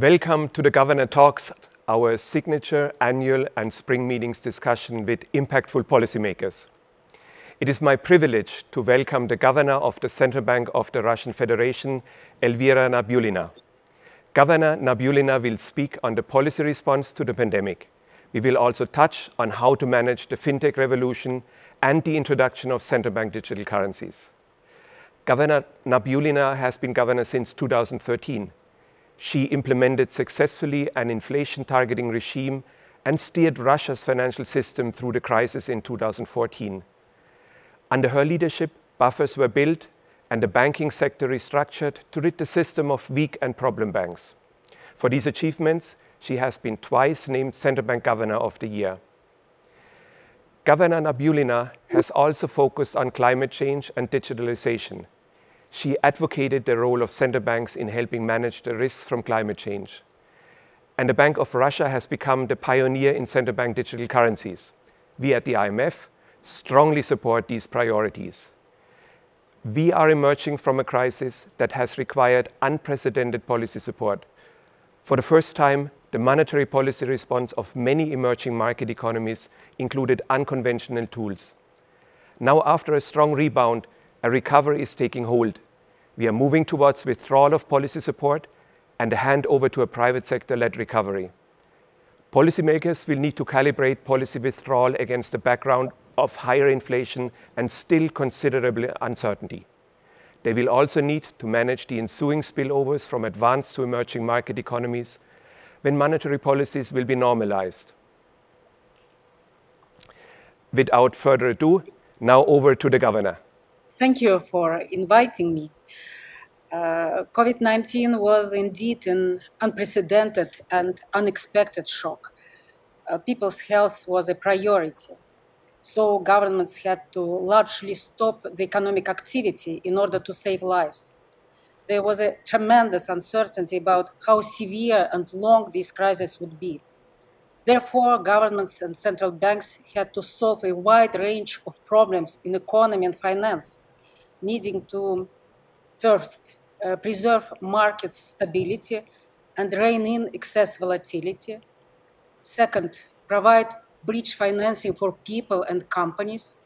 Welcome to the Governor Talks, our signature annual and spring meetings discussion with impactful policymakers. It is my privilege to welcome the Governor of the Central Bank of the Russian Federation, Elvira Nabiullina. Governor Nabiullina will speak on the policy response to the pandemic. We will also touch on how to manage the fintech revolution and the introduction of central bank digital currencies. Governor Nabiullina has been governor since 2013. She implemented successfully an inflation-targeting regime and steered Russia's financial system through the crisis in 2014. Under her leadership, buffers were built and the banking sector restructured to rid the system of weak and problem banks. For these achievements, she has been twice named Central Bank Governor of the Year. Governor Nabiullina has also focused on climate change and digitalization. She advocated the role of central banks in helping manage the risks from climate change. And the Bank of Russia has become the pioneer in central bank digital currencies. We at the IMF strongly support these priorities. We are emerging from a crisis that has required unprecedented policy support. For the first time, the monetary policy response of many emerging market economies included unconventional tools. Now, after a strong rebound, a recovery is taking hold. We are moving towards withdrawal of policy support and a handover to a private sector-led recovery. Policymakers will need to calibrate policy withdrawal against the background of higher inflation and still considerable uncertainty. They will also need to manage the ensuing spillovers from advanced to emerging market economies when monetary policies will be normalized. Without further ado, now over to the governor. Thank you for inviting me. COVID-19 was indeed an unprecedented and unexpected shock. People's health was a priority, so governments had to largely stop the economic activity in order to save lives. There was a tremendous uncertainty about how severe and long this crisis would be. Therefore, governments and central banks had to solve a wide range of problems in economy and finance, needing to first preserve market stability and rein in excess volatility. Second, provide bridge financing for people and companies.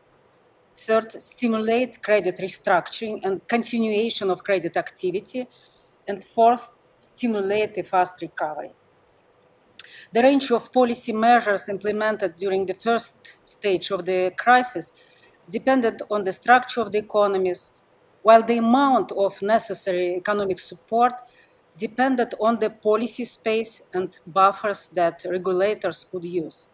Third, stimulate credit restructuring and continuation of credit activity. And fourth, stimulate a fast recovery. The range of policy measures implemented during the first stage of the crisis depended on the structure of the economies, while the amount of necessary economic support depended on the policy space and buffers that regulators could use.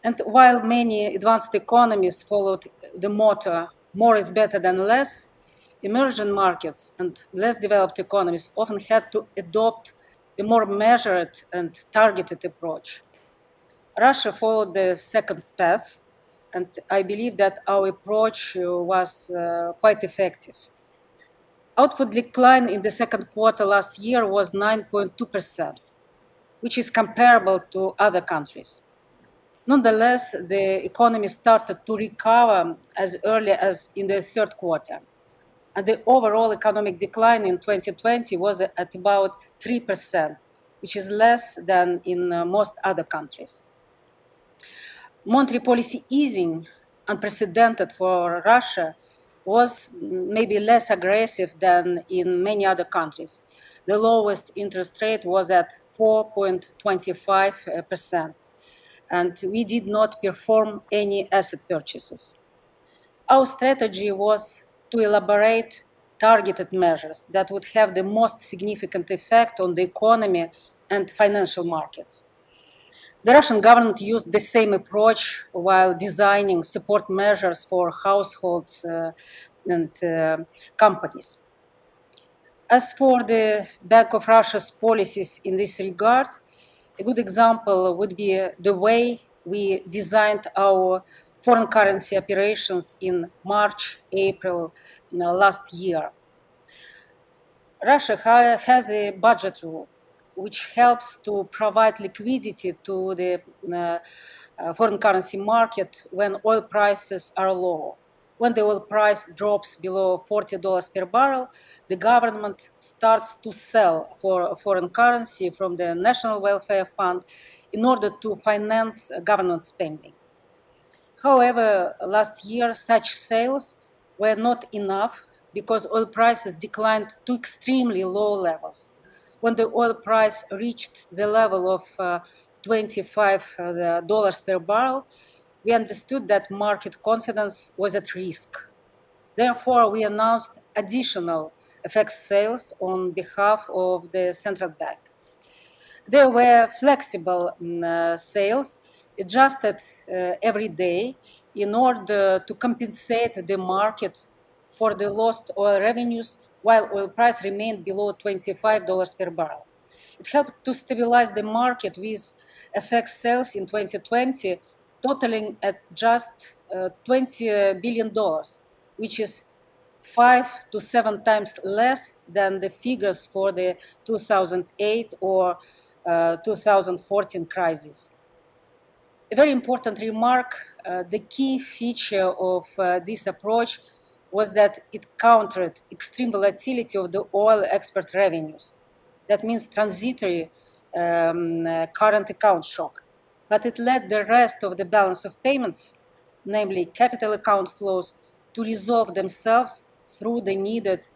And while many advanced economies followed the motto, more is better than less, emerging markets and less developed economies often had to adopt a more measured and targeted approach. Russia followed the second path, and I believe that our approach was quite effective. Output decline in the second quarter last year was 9.2%, which is comparable to other countries. Nonetheless, the economy started to recover as early as in the third quarter, and the overall economic decline in 2020 was at about 3%, which is less than in most other countries. Monetary policy easing, unprecedented for Russia, was maybe less aggressive than in many other countries. The lowest interest rate was at 4.25%, and we did not perform any asset purchases. Our strategy was to elaborate targeted measures that would have the most significant effect on the economy and financial markets. The Russian government used the same approach while designing support measures for households and companies. As for the Bank of Russia's policies in this regard, a good example would be the way we designed our foreign currency operations in March, April last year. Russia has a budget rule which helps to provide liquidity to the foreign currency market when oil prices are low. when the oil price drops below $40 per barrel, the government starts to sell for foreign currency from the National Welfare Fund in order to finance government spending. However, last year, such sales were not enough because oil prices declined to extremely low levels. When the oil price reached the level of $25 per barrel, we understood that market confidence was at risk. Therefore, we announced additional FX sales on behalf of the central bank. There were flexible sales adjusted every day in order to compensate the market for the lost oil revenues while oil price remained below $25 per barrel. It helped to stabilize the market with FX sales in 2020 totaling at just $20 billion, which is 5 to 7 times less than the figures for the 2008 or 2014 crisis. A very important remark, the key feature of this approach was that it countered extreme volatility of the oil export revenues. That means transitory current account shock. But it led the rest of the balance of payments, namely capital account flows, to resolve themselves through the needed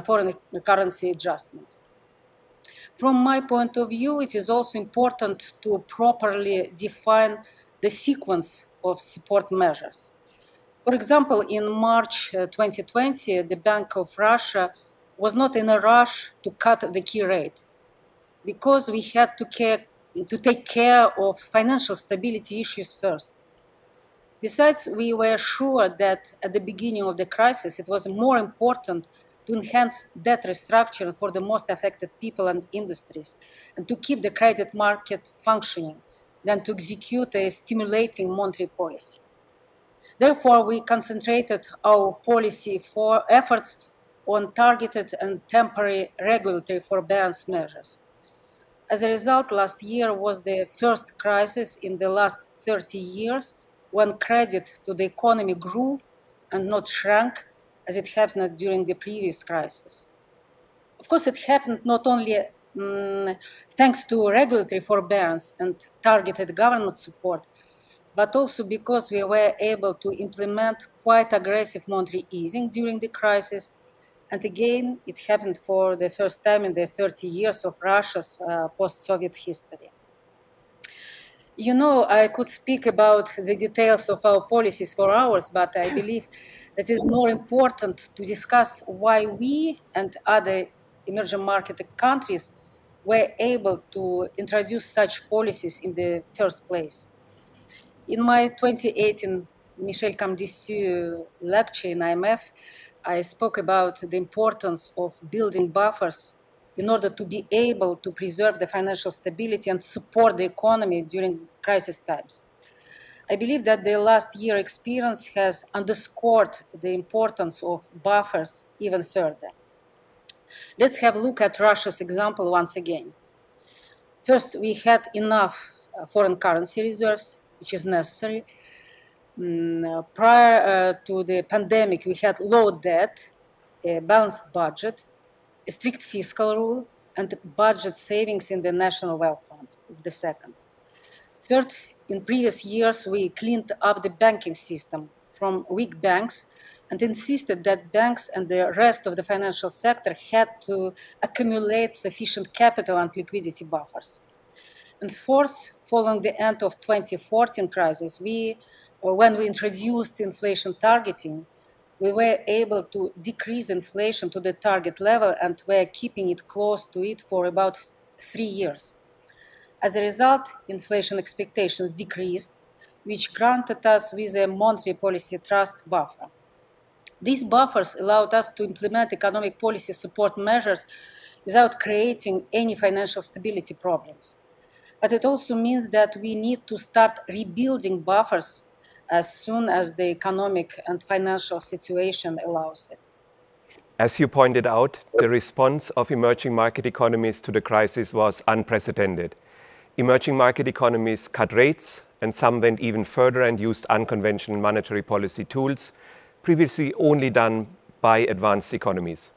foreign currency adjustment. From my point of view, it is also important to properly define the sequence of support measures. For example, in March 2020, the Bank of Russia was not in a rush to cut the key rate because we had to take care of financial stability issues first. Besides, we were sure that at the beginning of the crisis, it was more important to enhance debt restructuring for the most affected people and industries, and to keep the credit market functioning than to execute a stimulating monetary policy. Therefore, we concentrated our policy efforts on targeted and temporary regulatory forbearance measures. As a result, last year was the first crisis in the last 30 years when credit to the economy grew and not shrank, as it happened during the previous crisis. Of course, it happened not only thanks to regulatory forbearance and targeted government support, but also because we were able to implement quite aggressive monetary easing during the crisis. And again, it happened for the first time in the 30 years of Russia's post-Soviet history. You know, I could speak about the details of our policies for hours, but I believe that it is more important to discuss why we and other emerging market countries were able to introduce such policies in the first place. In my 2018 Michel Camdessus lecture in IMF, I spoke about the importance of building buffers in order to be able to preserve the financial stability and support the economy during crisis times. I believe that the last year experience has underscored the importance of buffers even further. Let's have a look at Russia's example once again. First, we had enough foreign currency reserves, which is necessary. Prior to the pandemic, we had low debt, a balanced budget, a strict fiscal rule, and budget savings in the National Wealth Fund. It's the second. Third, in previous years, we cleaned up the banking system from weak banks and insisted that banks and the rest of the financial sector had to accumulate sufficient capital and liquidity buffers. And fourth, following the end of 2014 crisis, when we introduced inflation targeting, we were able to decrease inflation to the target level and were keeping it close to it for about 3 years. As a result, inflation expectations decreased, which granted us with a monetary policy trust buffer. These buffers allowed us to implement economic policy support measures without creating any financial stability problems. But it also means that we need to start rebuilding buffers as soon as the economic and financial situation allows it. As you pointed out, the response of emerging market economies to the crisis was unprecedented. Emerging market economies cut rates, and some went even further and used unconventional monetary policy tools, previously only done by advanced economies.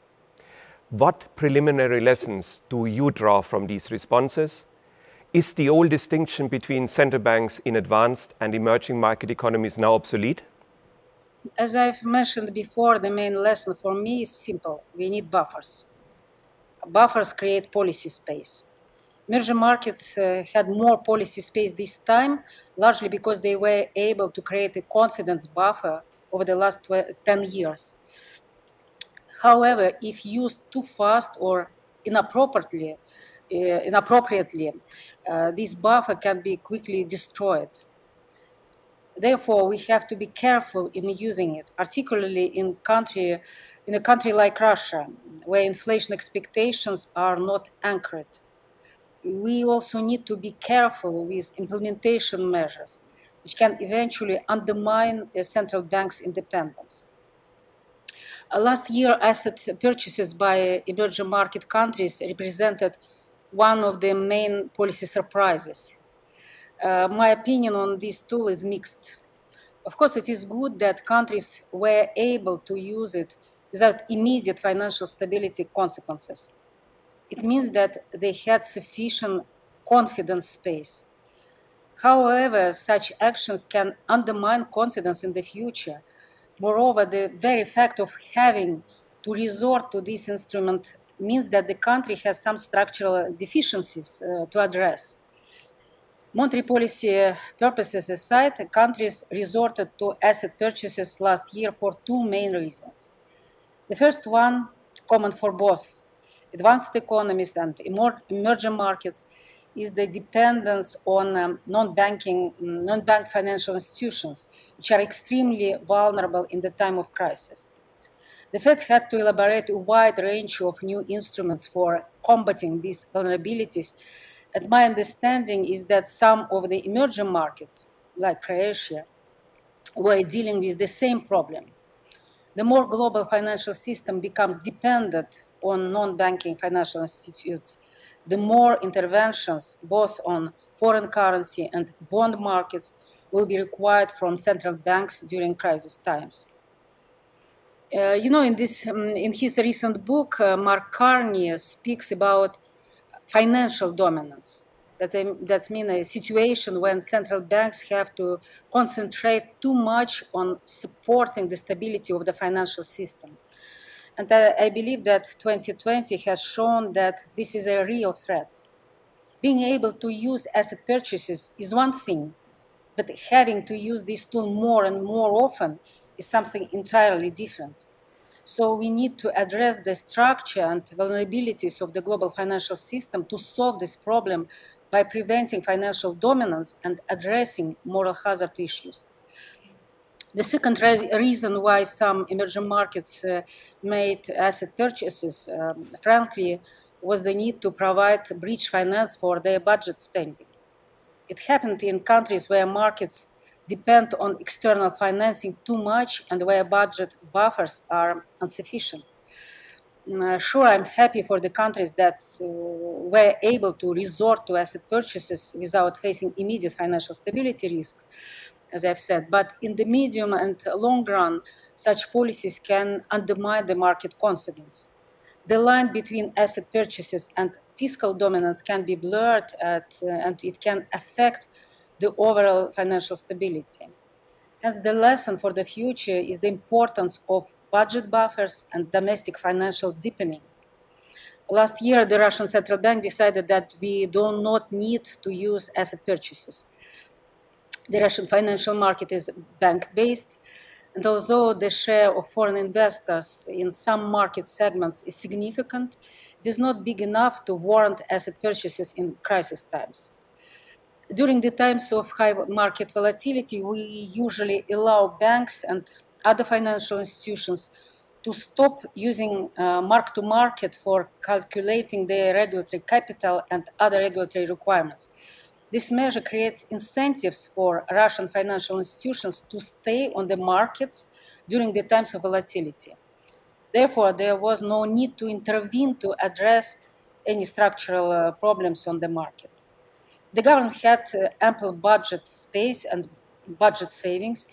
What preliminary lessons do you draw from these responses? Is the old distinction between central banks in advanced and emerging market economies now obsolete? As I've mentioned before, the main lesson for me is simple. We need buffers. Buffers create policy space. Emerging markets had more policy space this time, largely because they were able to create a confidence buffer over the last 10 years. However, if used too fast or inappropriately, this buffer can be quickly destroyed. Therefore, we have to be careful in using it, particularly in a country like Russia, where inflation expectations are not anchored. We also need to be careful with implementation measures, which can eventually undermine a central bank's independence. Last year, asset purchases by emerging market countries represented one of the main policy surprises. My opinion on this tool is mixed. Of course, it is good that countries were able to use it without immediate financial stability consequences. It means that they had sufficient confidence space. However, such actions can undermine confidence in the future. Moreover, the very fact of having to resort to this instrument means that the country has some structural deficiencies to address. Monetary policy purposes aside, countries resorted to asset purchases last year for two main reasons. The first one, common for both advanced economies and emerging markets, is the dependence on non-bank financial institutions, which are extremely vulnerable in the time of crisis. The Fed had to elaborate a wide range of new instruments for combating these vulnerabilities, and my understanding is that some of the emerging markets, like Croatia, were dealing with the same problem. The more global financial system becomes dependent on non-banking financial institutes, the more interventions, both on foreign currency and bond markets, will be required from central banks during crisis times. In his recent book, Mark Carney speaks about financial dominance. That's mean a situation when central banks have to concentrate too much on supporting the stability of the financial system. And I believe that 2020 has shown that this is a real threat. Being able to use asset purchases is one thing, but having to use this tool more and more often is something entirely different. So we need to address the structure and vulnerabilities of the global financial system to solve this problem by preventing financial dominance and addressing moral hazard issues. The second reason why some emerging markets made asset purchases, frankly, was the need to provide bridge finance for their budget spending. It happened in countries where markets depend on external financing too much and where budget buffers are insufficient. Sure, I'm happy for the countries that were able to resort to asset purchases without facing immediate financial stability risks, as I've said. But in the medium and long run, such policies can undermine the market confidence. The line between asset purchases and fiscal dominance can be blurred and it can affect the overall financial stability. Hence, the lesson for the future is the importance of budget buffers and domestic financial deepening. Last year, the Russian Central Bank decided that we do not need to use asset purchases. The Russian financial market is bank-based, and although the share of foreign investors in some market segments is significant, it is not big enough to warrant asset purchases in crisis times. During the times of high market volatility, we usually allow banks and other financial institutions to stop using mark-to-market for calculating their regulatory capital and other regulatory requirements. This measure creates incentives for Russian financial institutions to stay on the markets during the times of volatility. Therefore, there was no need to intervene to address any structural problems on the market. The government had ample budget space and budget savings,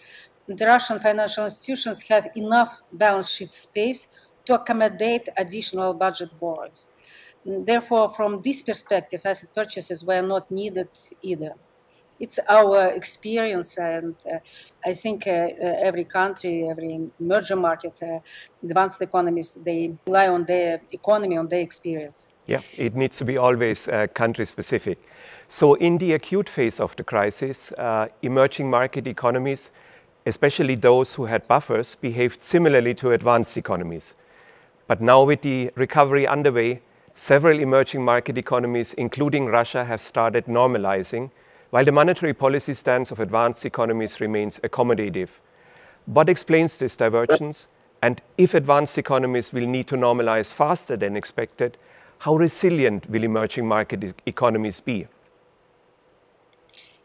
The Russian financial institutions have enough balance sheet space to accommodate additional budget borrowings. Therefore, from this perspective, asset purchases were not needed either. It's our experience, and I think every country, every emerging market, advanced economies, they rely on their economy, on their experience. Yeah, it needs to be always country specific. So in the acute phase of the crisis, emerging market economies, especially those who had buffers, behaved similarly to advanced economies. But now with the recovery underway, several emerging market economies, including Russia, have started normalizing, while the monetary policy stance of advanced economies remains accommodative. What explains this divergence? And if advanced economies will need to normalize faster than expected, how resilient will emerging market economies be?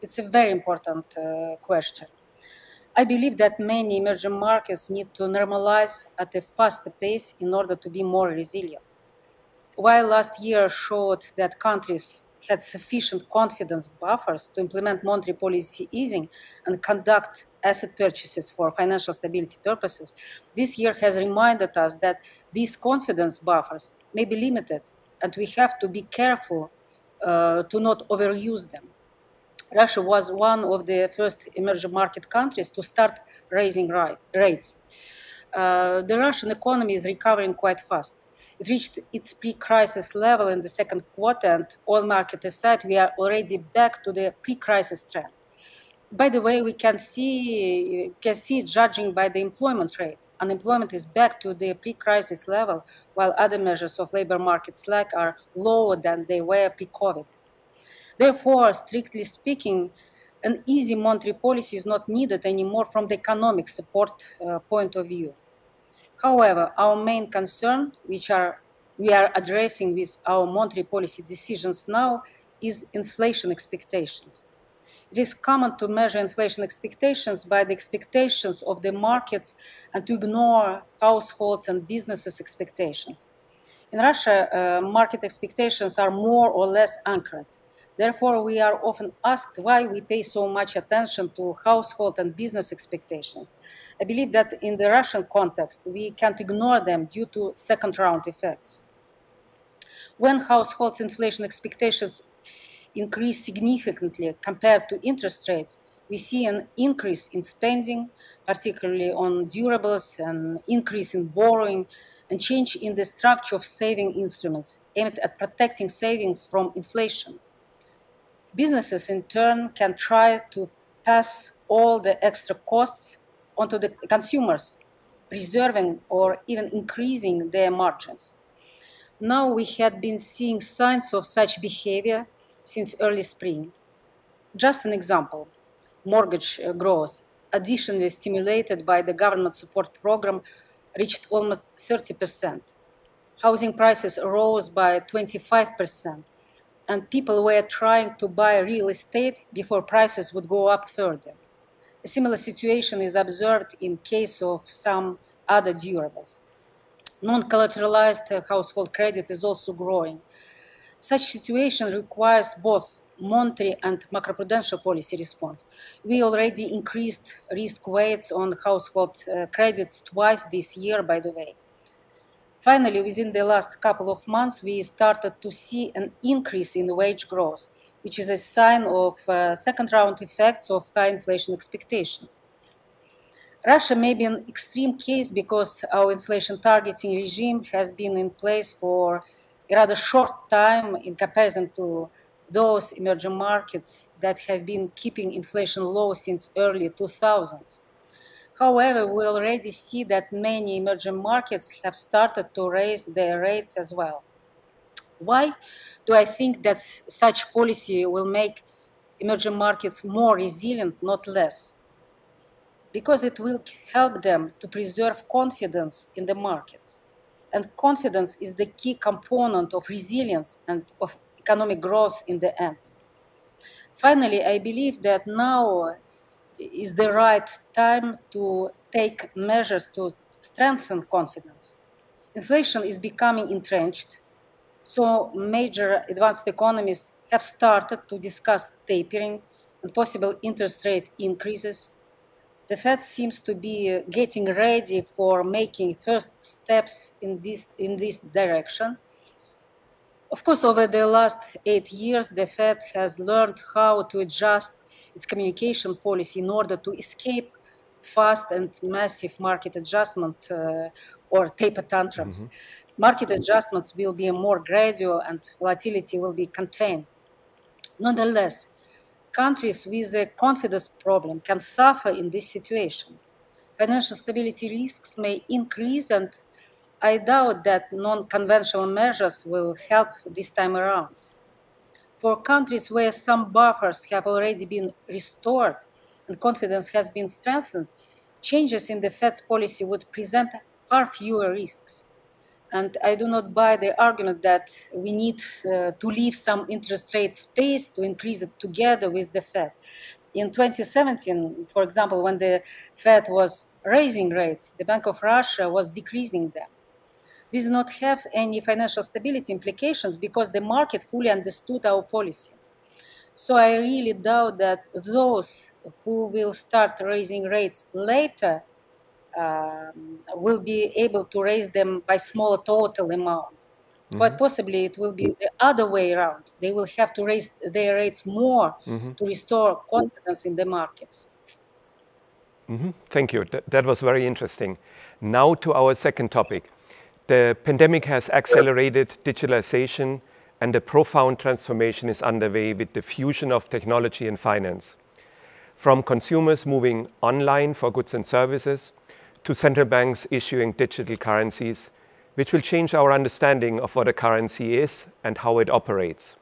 It's a very important question. I believe that many emerging markets need to normalize at a faster pace in order to be more resilient. While last year showed that countries had sufficient confidence buffers to implement monetary policy easing and conduct asset purchases for financial stability purposes, this year has reminded us that these confidence buffers may be limited, and we have to be careful to not overuse them. Russia was one of the first emerging market countries to start raising rates. The Russian economy is recovering quite fast. It reached its pre-crisis level in the second quarter, and oil market aside, we are already back to the pre-crisis trend. By the way, we can see it judging by the employment rate. Unemployment is back to the pre-crisis level, while other measures of labor market slack are lower than they were pre-COVID. Therefore, strictly speaking, an easy monetary policy is not needed anymore from the economic support point of view. However, our main concern, which we are addressing with our monetary policy decisions now, is inflation expectations. It is common to measure inflation expectations by the expectations of the markets and to ignore households and businesses' expectations. In Russia, market expectations are more or less anchored. Therefore, we are often asked why we pay so much attention to household and business expectations. I believe that in the Russian context, we can't ignore them due to second-round effects. When households' inflation expectations increase significantly compared to interest rates, we see an increase in spending, particularly on durables, an increase in borrowing, and change in the structure of saving instruments aimed at protecting savings from inflation. Businesses, in turn, can try to pass all the extra costs onto the consumers, preserving or even increasing their margins. Now we had been seeing signs of such behavior since early spring. Just an example, mortgage growth, additionally stimulated by the government support program, reached almost 30%. Housing prices rose by 25%. And people were trying to buy real estate before prices would go up further. A similar situation is observed in case of some other durables. Non-collateralized household credit is also growing. Such situation requires both monetary and macroprudential policy response. We already increased risk weights on household credits twice this year, by the way. Finally, within the last couple of months, we started to see an increase in wage growth, which is a sign of second-round effects of high inflation expectations. Russia may be an extreme case because our inflation targeting regime has been in place for a rather short time in comparison to those emerging markets that have been keeping inflation low since early 2000s. However, we already see that many emerging markets have started to raise their rates as well. Why do I think that such policy will make emerging markets more resilient, not less? Because it will help them to preserve confidence in the markets. And confidence is the key component of resilience and of economic growth in the end. Finally, I believe that now is the right time to take measures to strengthen confidence. Inflation is becoming entrenched, so major advanced economies have started to discuss tapering and possible interest rate increases. The Fed seems to be getting ready for making first steps in this direction. Of course, over the last 8 years, the Fed has learned how to adjust its communication policy in order to escape fast and massive market adjustment or taper tantrums. Market adjustments will be more gradual and volatility will be contained. Nonetheless, countries with a confidence problem can suffer in this situation. Financial stability risks may increase, and I doubt that non-conventional measures will help this time around. For countries where some buffers have already been restored and confidence has been strengthened, changes in the Fed's policy would present far fewer risks. And I do not buy the argument that we need to leave some interest rate space to increase it together with the Fed. In 2017, for example, when the Fed was raising rates, the Bank of Russia was decreasing them. This did not have any financial stability implications because the market fully understood our policy. So I really doubt that those who will start raising rates later will be able to raise them by smaller total amount. Quite possibly it will be the other way around. They will have to raise their rates more to restore confidence in the markets. Thank you. That was very interesting. Now to our second topic. The pandemic has accelerated digitalization, and a profound transformation is underway with the fusion of technology and finance. From consumers moving online for goods and services to central banks issuing digital currencies, which will change our understanding of what a currency is and how it operates.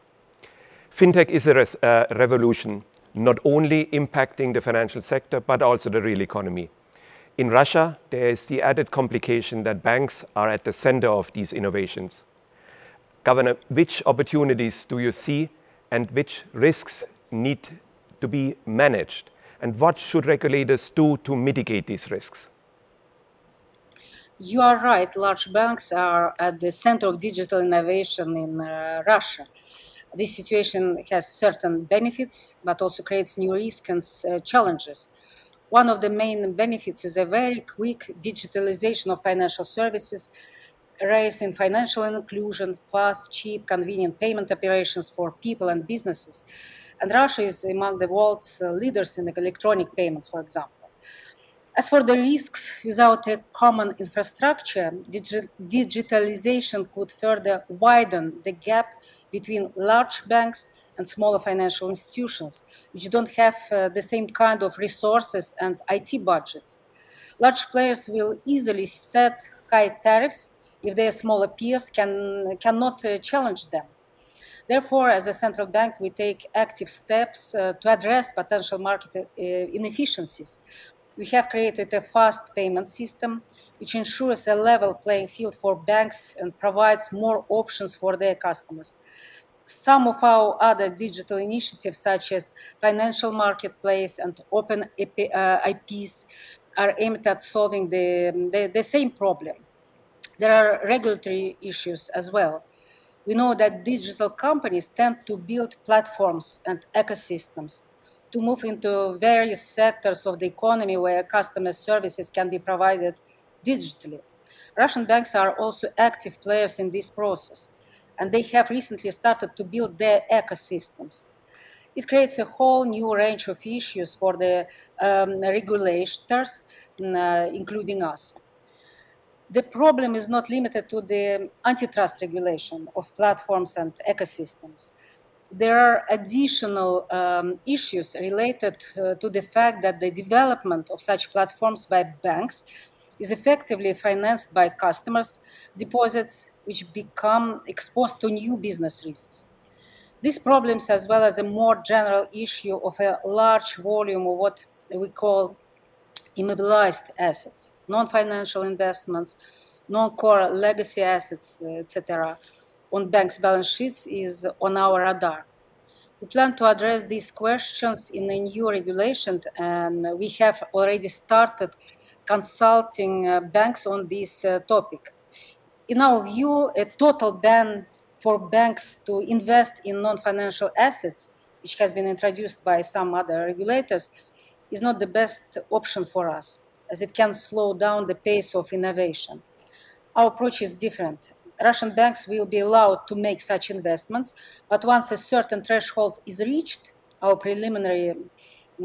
Fintech is a revolution, not only impacting the financial sector, but also the real economy. In Russia, there is the added complication that banks are at the center of these innovations. Governor, which opportunities do you see and which risks need to be managed? And what should regulators do to mitigate these risks? You are right, large banks are at the center of digital innovation in Russia. This situation has certain benefits, but also creates new risks and challenges. One of the main benefits is a very quick digitalization of financial services, rise in financial inclusion, fast, cheap, convenient payment operations for people and businesses. And Russia is among the world's leaders in electronic payments, for example. As for the risks, without a common infrastructure, digitalization could further widen the gap between large banks and smaller financial institutions, which don't have the same kind of resources and IT budgets. Large players will easily set high tariffs if their smaller peers cannot challenge them. Therefore, as a central bank, we take active steps to address potential market inefficiencies. We have created a fast payment system which ensures a level playing field for banks and provides more options for their customers. Some of our other digital initiatives, such as financial marketplace and open IPs, are aimed at solving the same problem. There are regulatory issues as well. We know that digital companies tend to build platforms and ecosystems to move into various sectors of the economy where customer services can be provided digitally. Russian banks are also active players in this process, and they have recently started to build their ecosystems. It creates a whole new range of issues for the regulators, including us. The problem is not limited to the antitrust regulation of platforms and ecosystems. There are additional issues related to the fact that the development of such platforms by banks is effectively financed by customers' deposits, which become exposed to new business risks. These problems, as well as a more general issue of a large volume of what we call immobilized assets, non-financial investments, non-core legacy assets, etc., on banks' balance sheets is on our radar. We plan to address these questions in a new regulation, and we have already started consulting banks on this topic. In our view, a total ban for banks to invest in non-financial assets, which has been introduced by some other regulators, is not the best option for us, as it can slow down the pace of innovation. Our approach is different. Russian banks will be allowed to make such investments, but once a certain threshold is reached, our preliminary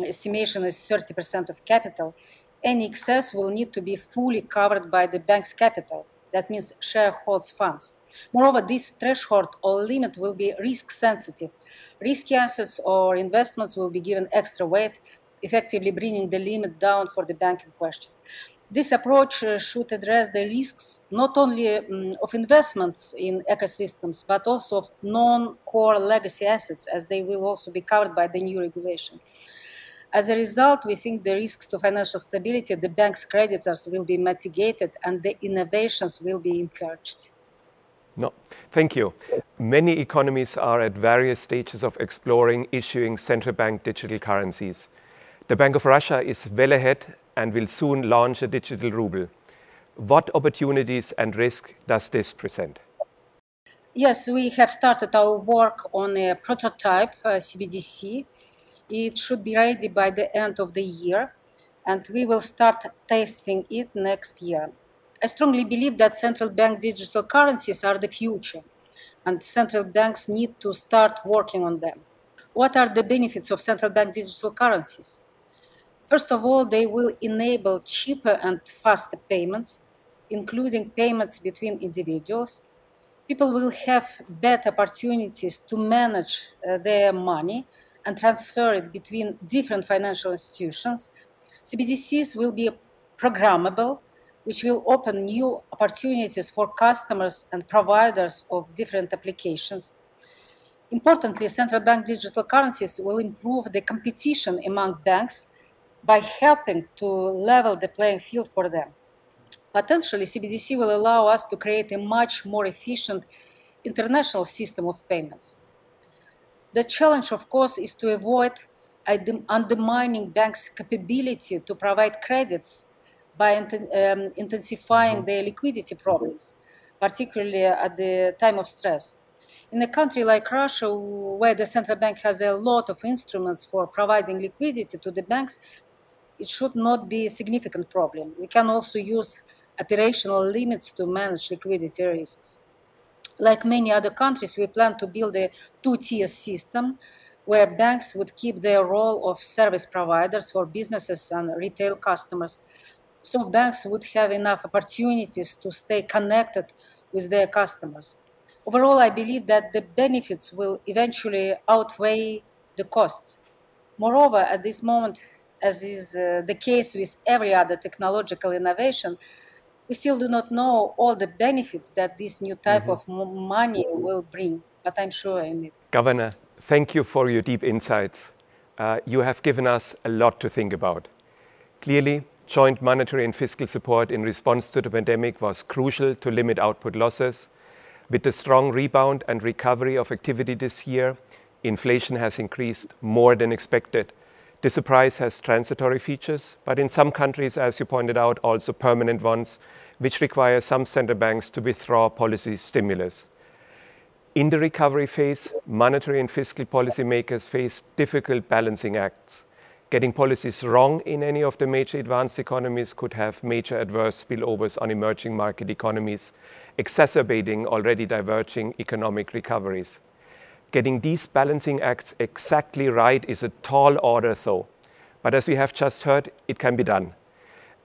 estimation is 30% of capital, any excess will need to be fully covered by the bank's capital. That means shareholders' funds. Moreover, this threshold or limit will be risk sensitive. Risky assets or investments will be given extra weight, effectively bringing the limit down for the bank in question. This approach should address the risks not only of investments in ecosystems, but also of non-core legacy assets, as they will also be covered by the new regulation. As a result, we think the risks to financial stability, the bank's creditors will be mitigated and the innovations will be encouraged. No, thank you. Many economies are at various stages of exploring issuing central bank digital currencies. The Bank of Russia is well ahead and will soon launch a digital ruble. What opportunities and risk does this present? Yes, we have started our work on a prototype CBDC. It should be ready by the end of the year, and we will start testing it next year. I strongly believe that central bank digital currencies are the future, and central banks need to start working on them. What are the benefits of central bank digital currencies? First of all, they will enable cheaper and faster payments, including payments between individuals. People will have better opportunities to manage their money and transfer it between different financial institutions. CBDCs will be programmable, which will open new opportunities for customers and providers of different applications. Importantly, central bank digital currencies will improve the competition among banks by helping to level the playing field for them. Potentially, CBDC will allow us to create a much more efficient international system of payments. The challenge, of course, is to avoid undermining banks' capability to provide credits by intensifying their liquidity problems, particularly at the time of stress. In a country like Russia, where the central bank has a lot of instruments for providing liquidity to the banks, it should not be a significant problem. We can also use operational limits to manage liquidity risks. Like many other countries, we plan to build a two-tier system where banks would keep their role of service providers for businesses and retail customers. So banks would have enough opportunities to stay connected with their customers. Overall, I believe that the benefits will eventually outweigh the costs. Moreover, at this moment, as is the case with every other technological innovation, we still do not know all the benefits that this new type of money will bring, but I'm sure in it. Governor, thank you for your deep insights. You have given us a lot to think about. Clearly, joint monetary and fiscal support in response to the pandemic was crucial to limit output losses. With the strong rebound and recovery of activity this year, inflation has increased more than expected. This surprise has transitory features, but in some countries, as you pointed out, also permanent ones, which require some central banks to withdraw policy stimulus. In the recovery phase, monetary and fiscal policymakers face difficult balancing acts. Getting policies wrong in any of the major advanced economies could have major adverse spillovers on emerging market economies, exacerbating already diverging economic recoveries. Getting these balancing acts exactly right is a tall order, though. But as we have just heard, it can be done.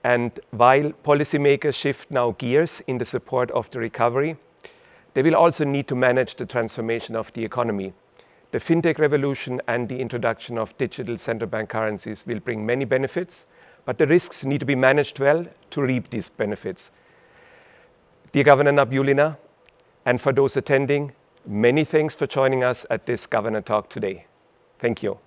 And while policymakers shift now gears in the support of the recovery, they will also need to manage the transformation of the economy. The fintech revolution and the introduction of digital central bank currencies will bring many benefits, but the risks need to be managed well to reap these benefits. Dear Governor Nabiullina, and for those attending, many thanks for joining us at this Governor Talk today. Thank you.